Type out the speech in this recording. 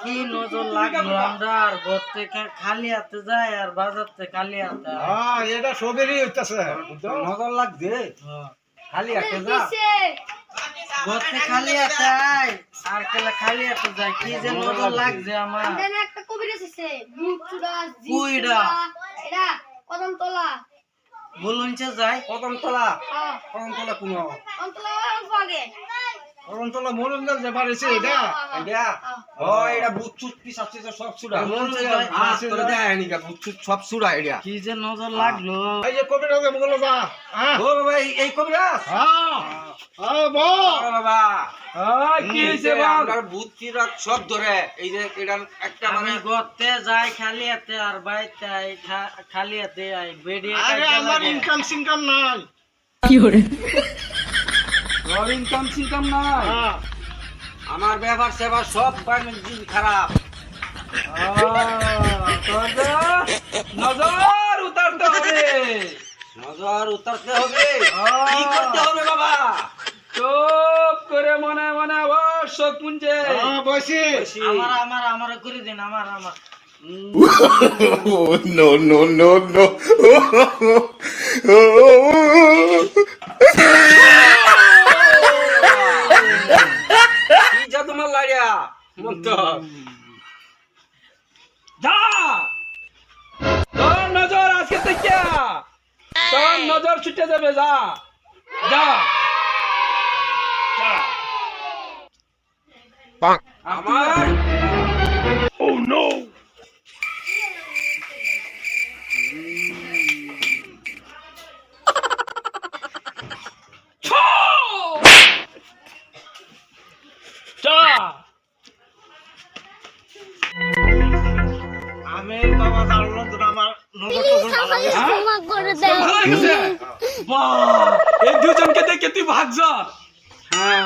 কি নজর লাগলো আমরা আর ঘর থেকে খালি হাতে যাই আর বাজার থেকে খালি হাতে এটা সবেরই হইতাছে নজর লাগছে খালি হাতে যা ঘর থেকে খালি হাতে আই আর কেলা খালি হাতে যাই কি যে নজর লাগছে আমার একটা কবির আছে বুচুড়া কুইডা এরা কদমতলা বলুনছে যাই কদমতলা হ্যাঁ কদমতলা কোন কদমতলা অল্প আগে অরন্তলা মরুনদার যে বাড়িছে এটা এটা ও এটা বুচ্চুত পিস আছে সব সুরা বলছে যাই তোরা দেয়নি কা বুচ্চুত সব সুরা এটা কি যে নজর লাগলো এই যে কবিরাজে বলে যা হ্যাঁ ও বাবা এই কবিরাজ হ্যাঁ হ্যাঁ বল ও বাবা কি হইছে বল আমরা বুচ্চিরা সব ধরে এই যে এটা একটা আমি মানে ঘরতে যাই খালি হাতে আর বাইতে আই খালি হাতে আই বেডিয়ে আরে আমার ইনকাম সিনকাম নাই তোর ইনকাম সিনকাম নাই হ্যাঁ আমার ব্যবহার সেবা সব বাণিজ্য খারাপ নজর উতারতে হবে নজর উতারতে হবে কি করতে হবে বাবা চুপ করে মনে মনে বস পুঞ্জে হ্যাঁ বসি আমার করে দিন আমার Oh, no, no, no, no. কি জাদু মাল লাড়িয়া মন্ত যা তোর নজর আজকে থেকে তোর নজর ছুটে যাবে যা যা আমার আমি বাবা জানলো তো আমার নজর টজর ভালো লাগে ক্ষমা করে দাও ভালো লাগছে বাহ এই দুজনকে দেখে তুই ভাগছ হ্যাঁ